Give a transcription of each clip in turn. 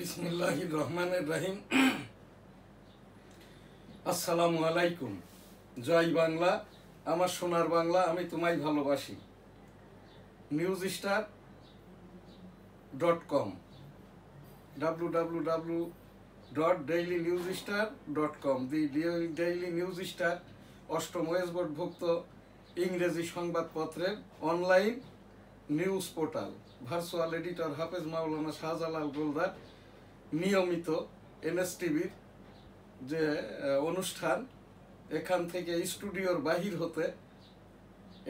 বিসমিল্লাহির রহমানির রহিম। আসসালামু আলাইকুম। জয় বাংলা, আমার সোনার বাংলা, আমি তোমায় ভালোবাসি। newsstar.com www.dailynewsstar.com দি ডেইলি নিউজ স্টার অষ্টম ওয়েসবোর্ডভুক্ত ইংরেজি সংবাদপত্রের online news portal. Virtual editor হাফেজ মাওলানা শাহজালাল গোলদার নিয়মিত এনএসটিভির যে অনুষ্ঠান, এখান থেকে স্টুডিওর বাহির হতে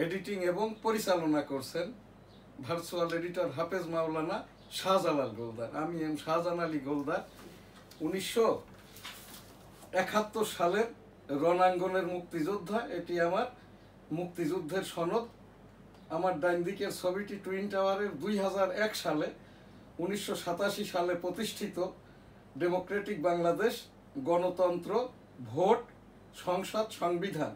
এডিটিং এবং পরিচালনা করছেন ভার্চুয়াল এডিটর হাফেজ মাওলানা শাহজালাল গোলদার। আমি এম শাহজাহান আলী গোলদার। 1971 সালের রণাঙ্গনের মুক্তিযোদ্ধা। এটি আমার মুক্তিযুদ্ধের সনদ। আমার ডাইন দিকের ছবিটি টুইন টাওয়ারের 2001 সালে 1987 সালে প্রতিষ্ঠিত ডেমোক্রেটিক বাংলাদেশ গণতন্ত্র ভোট সংসদ সংবিধান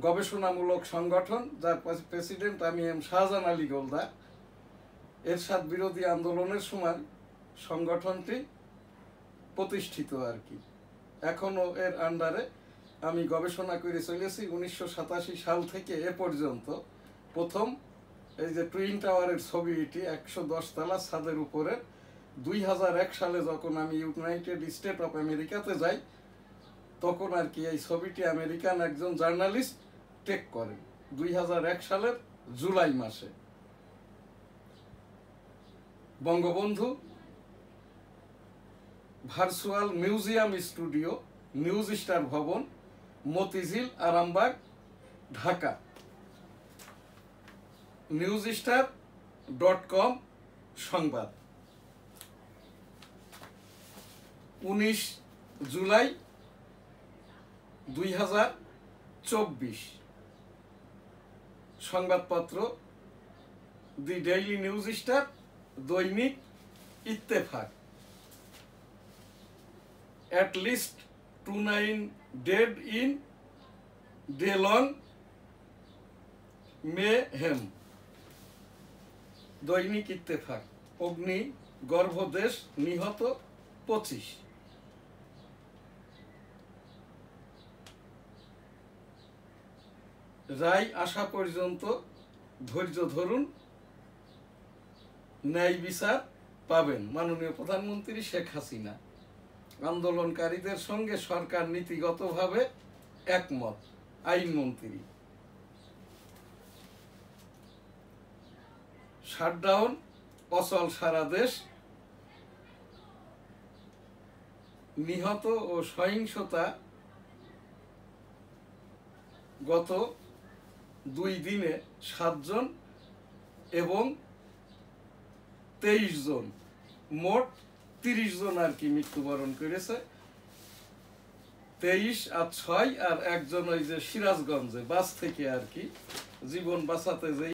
গবেষণামূলক সংগঠন, যার প্রেসিডেন্ট আমি এম শাহজাহান আলী গোলদার। এরশাদ বিরোধী আন্দোলনের সময় সংগঠনটি প্রতিষ্ঠিত আর কি। এখনও এর আন্ডারে আমি গবেষণা করে চলেছি। 1987 সাল থেকে এ পর্যন্ত প্রথম এই যে টুইন টাওয়ারের ছবি, এটি 110 তলা ছাদের উপরে। 2001 সালে যখন আমি ইউনাইটেড স্টেট অফ আমেরিকাতে যাই, তখন আর কি এই ছবিটি আমেরিকান একজন জার্নালিস্ট টেক করেন 2001 সালের জুলাই মাসে। Bangabandhu virtual museum studio, news star ভবন, মতিঝিল, আরামবাগ, ঢাকা। newsstar.com সংবাদ। 19 জুলাই 2024 সংবাদপত্র দি ডেইলি নিউজ স্টার, দৈনিক Ittefaq. At least 29 dead in day-long mayhem। দৈনিক ইত্তেফাক। অগ্নি গর্ভদেশ, নিহত 25। রায় আসা পর্যন্ত ধৈর্য ধরুন, ন্যায় বিচার পাবেন মাননীয় প্রধানমন্ত্রী শেখ হাসিনা। আন্দোলনকারীদের সঙ্গে সরকার নীতিগতভাবে একমত, আইনমন্ত্রী। শাটডাউন অচল সারা দেশ। নিহত ও সহিংসতা গত 2 দিনে 7 জন এবং 23 জন, মোট 30 জন আর কি মৃত্যুবরণ করেছে। 23 আর 6 আর একজন ওই যে সিরাজগঞ্জে বাস থেকে আর কি জীবন বাঁচাতে যে